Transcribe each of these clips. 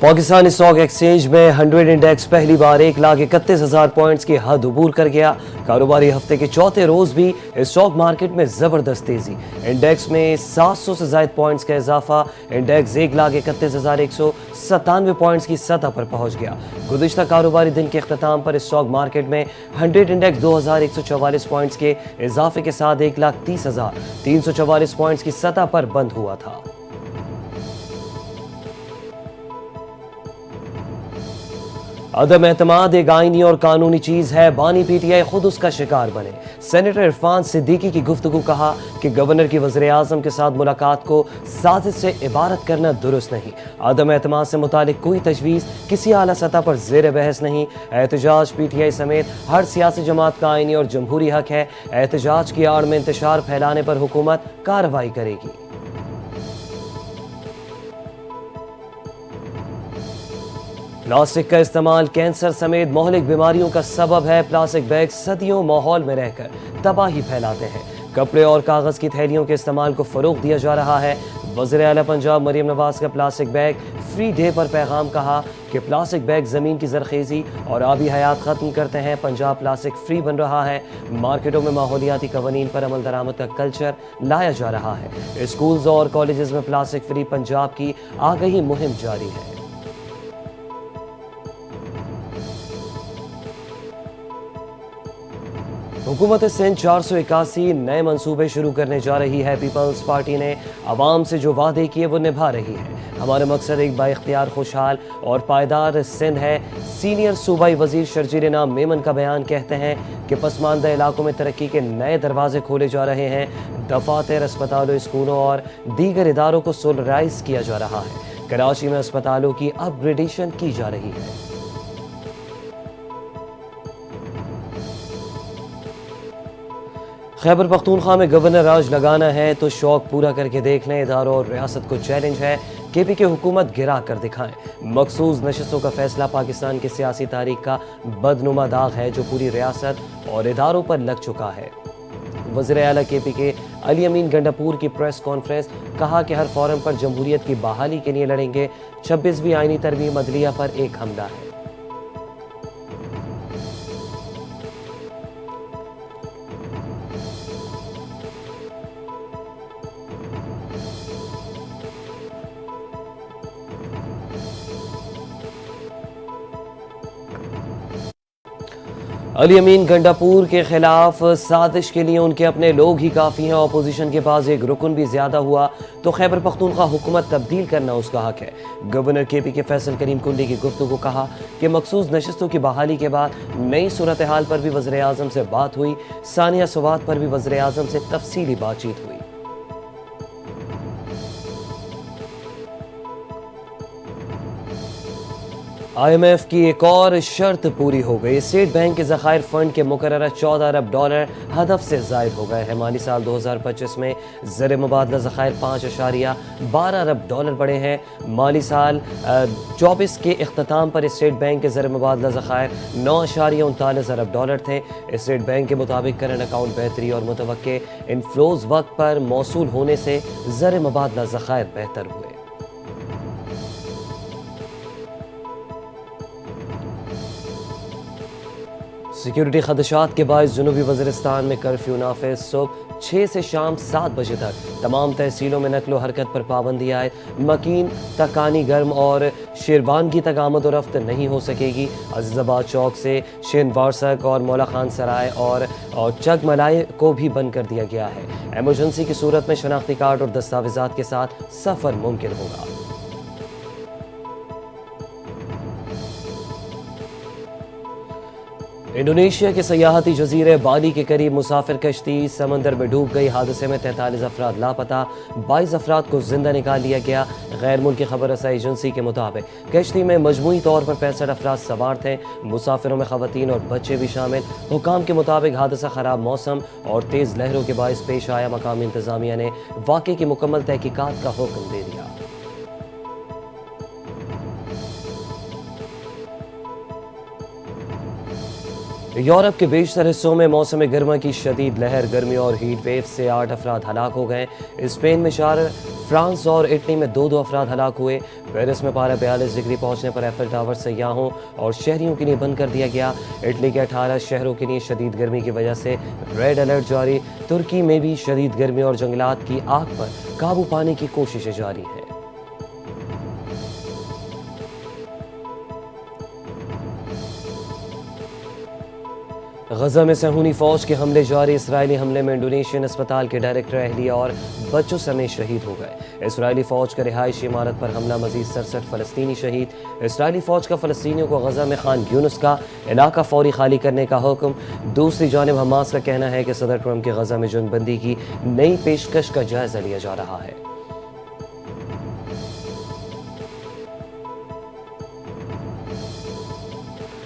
Pakistani stock exchange में 100 index पहली बार 1,31,000 points की हद अबूर कर गया। कारोबारी हफ्ते के चौथे रोज भी स्टॉक मार्केट में जबरदस्त तेजी। इंडेक्स में 700 से ज्यादा पॉइंट्स का इजाफा। इंडेक्स 1,31,197 पॉइंट्स की सतह पर पहुंच गया। गुज़िश्ता कारोबारी दिन के इख्तिताम पर स्टॉक मार्केट में 100 इंडेक्स 2,144 पॉइंट्स के इजाफे के साथ 1,30,344 पॉइंट्स की सतह पर बंद हुआ था। अदम एतमाद एक आईनी और कानूनी चीज है, बानी पीटीआई खुद उसका शिकार बने। सेनेटर इरफान सिद्दीकी की गुफ्तगू कहा कि गवर्नर की वज़ीर आज़म के साथ मुलाकात को साजिश से इबारत करना दुरुस्त नहीं। अदम एतमाद से मुतालिक कोई तजवीज़ किसी आला सतह पर ज़ेर बहस नहीं। एहतजाज पीटीआई समेत हर सियासी जमात का आईनी और जमहूरी हक है। एहतजाज की आड़ में इंतशार फैलाने पर हुकूमत कार्रवाई करेगी। प्लास्टिक का इस्तेमाल कैंसर समेत मोहलिक बीमारियों का सबब है। प्लास्टिक बैग सदियों माहौल में रहकर तबाही फैलाते हैं। कपड़े और कागज की थैलियों के इस्तेमाल को फरोग दिया जा रहा है। वज़ीर आला पंजाब मरियम नवाज का प्लास्टिक बैग फ्री डे पर पैगाम कहा कि प्लास्टिक बैग ज़मीन की ज़रखेज़ी और आबी हयात ख़त्म करते हैं। पंजाब प्लास्टिक फ्री बन रहा है। मार्केटों में माहौलियाती क़वानीन पर अमल दरामद का कल्चर लाया जा रहा है। स्कूल्स और कॉलेजेस में प्लास्टिक फ्री पंजाब की आगाही मुहिम जारी है। हुकूमत सिंध 481 नए मंसूबे शुरू करने जा रही है। पीपल्स पार्टी ने आवाम से जो वादे किए वो निभा रही है। हमारा मकसद एक बाइख्तियार, खुशहाल और पायदार सिंध है। सीनियर सूबाई वजीर शर्जील नाम मेमन का बयान कहते हैं कि पसमानदा इलाकों में तरक्की के नए दरवाजे खोले जा रहे हैं। दफातर, अस्पतालों, स्कूलों और दीगर इदारों को सोलराइज किया जा रहा है। कराची में अस्पतालों की अपग्रेडेशन की जा रही है। खैबर पख्तूनख्वा में गवर्नर राज लगाना है तो शौक पूरा करके देख लें। इदारों और रियासत को चैलेंज है केपी के हुकूमत गिरा कर दिखाएं। मखसूस नशस्तों का फैसला पाकिस्तान की सियासी तारीख का बदनुमा दाग है जो पूरी रियासत और इदारों पर लग चुका है। वज़ीर आला केपी के अली अमीन गंडापुर की प्रेस कॉन्फ्रेंस, कहा कि हर फोरम पर जमहूरियत की बहाली के लिए लड़ेंगे। 26वीं आईनी तरमीम अदलिया पर एक हमला है। अली अमीन गंडापुर के खिलाफ साजिश के लिए उनके अपने लोग ही काफ़ी हैं। अपोजिशन के पास एक रुकन भी ज़्यादा हुआ तो खैबर पख्तूनख्वा हुकूमत तब्दील करना उसका हक है। गवर्नर केपी के फैसल करीम कुंडी की गुफ्तगू, कहा कि मखसूस नशस्तों की बहाली के बाद नई सूरत हाल पर भी वज़ीर आज़म से बात हुई। सानिया सुवात पर भी वज़ीर आज़म से तफसीली बातचीत हुई। IMF की एक और शर्त पूरी हो गई। स्टेट बैंक के ज़खायर फंड के मुकर्ररा $14 अरब हदफ से ज़ायद हो गए हैं। माली साल 2025 में ज़र मुबादला ज़खायर $5.12 अरब बढ़े हैं। माली साल 24 के इख्तिताम पर स्टेट बैंक के ज़र मुबादला ज़खायर $9.39 अरब थे। स्टेट बैंक के मुताबिक करंट अकाउंट बेहतरी और मुतवक्के इनफ्लोज वक्त पर मौसूल होने से ज़र मुबादला ज़खायर बेहतर हुए। सिक्योरिटी खदशात के बायस जनूबी वज़ीरिस्तान में कर्फ्यू नाफिज। सुबह 6 से शाम 7 बजे तक तमाम तहसीलों में नकलो हरकत पर पाबंदी आए। मकीन, तकानी गर्म और शेरवानगी तक आमद और रफ्त नहीं हो सकेगी। अजीज़ाबाद चौक से शेनवारसक और मौला खान सराय और चगमलाई को भी बंद कर दिया गया है। एमरजेंसी की सूरत में शनाख्ती कार्ड और दस्तावेज़ात के साथ सफ़र मुमकिन होगा। इंडोनेशिया के सयाहती जजीरे बाली के करीब मुसाफिर कश्ती समंदर में डूब गई। हादसे में 43 अफराद लापता, 22 अफराद को जिंदा निकाल लिया गया। गैर मुल्की खबर रसाई एजेंसी के मुताबिक कश्ती में मजमूई तौर पर 65 अफराद सवार थे। मुसाफिरों में खवातीन और बच्चे भी शामिल। हुकाम के मुताबिक हादसा खराब मौसम और तेज़ लहरों के बायस पेश आया। मकामी इंतजामिया ने वाक़े की मुकम्मल तहकीकात का हुक्म दे दिया। یورپ کے بیشتر حصوں میں موسم گرما کی شدید لہر، گرمی اور ہیٹ ویو سے 8 افراد ہلاک ہو گئے۔ اسپین میں 4، فرانس اور اٹلی میں 2 افراد ہلاک ہوئے۔ پیرس میں پارہ 42 ڈگری پہنچنے پر ایفل ٹاور سیاحوں اور شہریوں کے لیے بند کر دیا گیا۔ اٹلی کے 18 شہروں کے لیے شدید گرمی کی وجہ سے ریڈ الرٹ جاری۔ ترکی میں بھی شدید گرمی اور جنگلات کی آگ پر قابو پانے کی کوششیں جاری ہیں۔ غزہ میں صہیونی فوج کے حملے جاری، اسرائیلی حملے میں انڈونیشین اسپتال کے ڈائریکٹر، اہلیہ اور بچوں سمیت شہید ہو گئے۔ اسرائیلی فوج کا رہائشی عمارت پر حملہ، مزید 67 فلسطینی شہید۔ اسرائیلی فوج کا فلسطینیوں کو غزہ میں خان یونس کا علاقہ فوری خالی کرنے کا حکم۔ دوسری جانب حماس کا کہنا ہے کہ صدر ٹرمپ کی غزہ میں جنگ بندی کی نئی پیشکش کا جائزہ لیا جا رہا ہے۔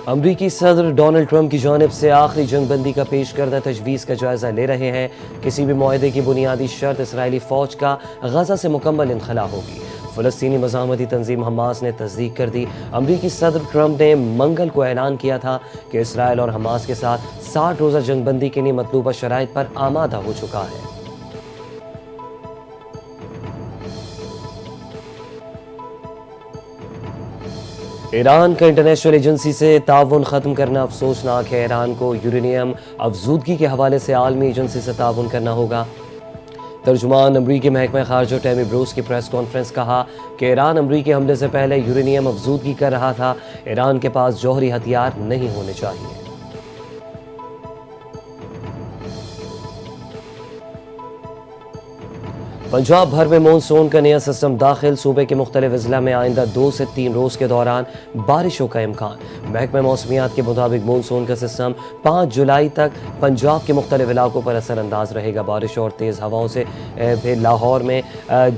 امریکی صدر ڈونلڈ ٹرمپ کی جانب سے آخری جنگ بندی کا پیش کردہ تجویز کا جائزہ لے رہے ہیں۔ کسی بھی معاہدے کی بنیادی شرط اسرائیلی فوج کا غزہ سے مکمل انخلاء ہوگی۔ فلسطینی مزاحمتی تنظیم حماس نے تصدیق کر دی۔ امریکی صدر ٹرمپ نے منگل کو اعلان کیا تھا کہ اسرائیل اور حماس کے ساتھ 60 روزہ جنگ بندی کے لیے مطلوبہ شرائط پر آمادہ ہو چکا ہے۔ ایران کا انٹرنیشنل ایجنسی سے تعاون ختم کرنا افسوسناک ہے۔ ایران کو یورینیم افزودگی کے حوالے سے عالمی ایجنسی سے تعاون کرنا ہوگا۔ ترجمان امریکی محکمہ خارجہ ٹیمی بروس کی پریس کانفرنس، کہا کہ ایران امریکی حملے سے پہلے یورینیم افزودگی کر رہا تھا۔ ایران کے پاس جوہری ہتھیار نہیں ہونے چاہیے۔ پنجاب بھر میں مونسون کا نیا سسٹم داخل، صوبے کے مختلف اضلاع میں آئندہ 2 سے 3 روز کے دوران بارشوں کا امکان۔ محکمہ موسمیات کے مطابق مونسون کا سسٹم 5 جولائی تک پنجاب کے مختلف علاقوں پر اثر انداز رہے گا۔ بارش اور تیز ہواؤں سے بھی لاہور میں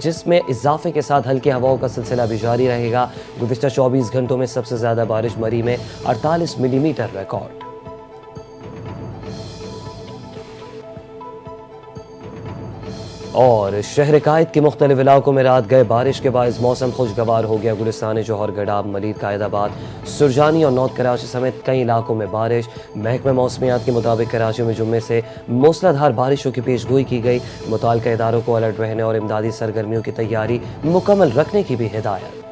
جس میں اضافے کے ساتھ ہلکی ہواؤں کا سلسلہ بھی جاری رہے گا۔ گزشتہ 24 گھنٹوں میں سب سے زیادہ بارش مری میں 48 ملی میٹر ریکارڈ۔ اور شہر قائد کے مختلف علاقوں میں رات گئے بارش کے باعث موسم خوشگوار ہو گیا۔ گلستان جوہر، گڈاب، ملیر، قائد آباد، سرجانی اور نارتھ کراچی سمیت کئی علاقوں میں بارش۔ محکمہ موسمیات کے مطابق کراچی میں جمعے سے موسلا دھار بارشوں کی پیش گوئی کی گئی۔ متعلقہ اداروں کو الرٹ رہنے اور امدادی سرگرمیوں کی تیاری مکمل رکھنے کی بھی ہدایت۔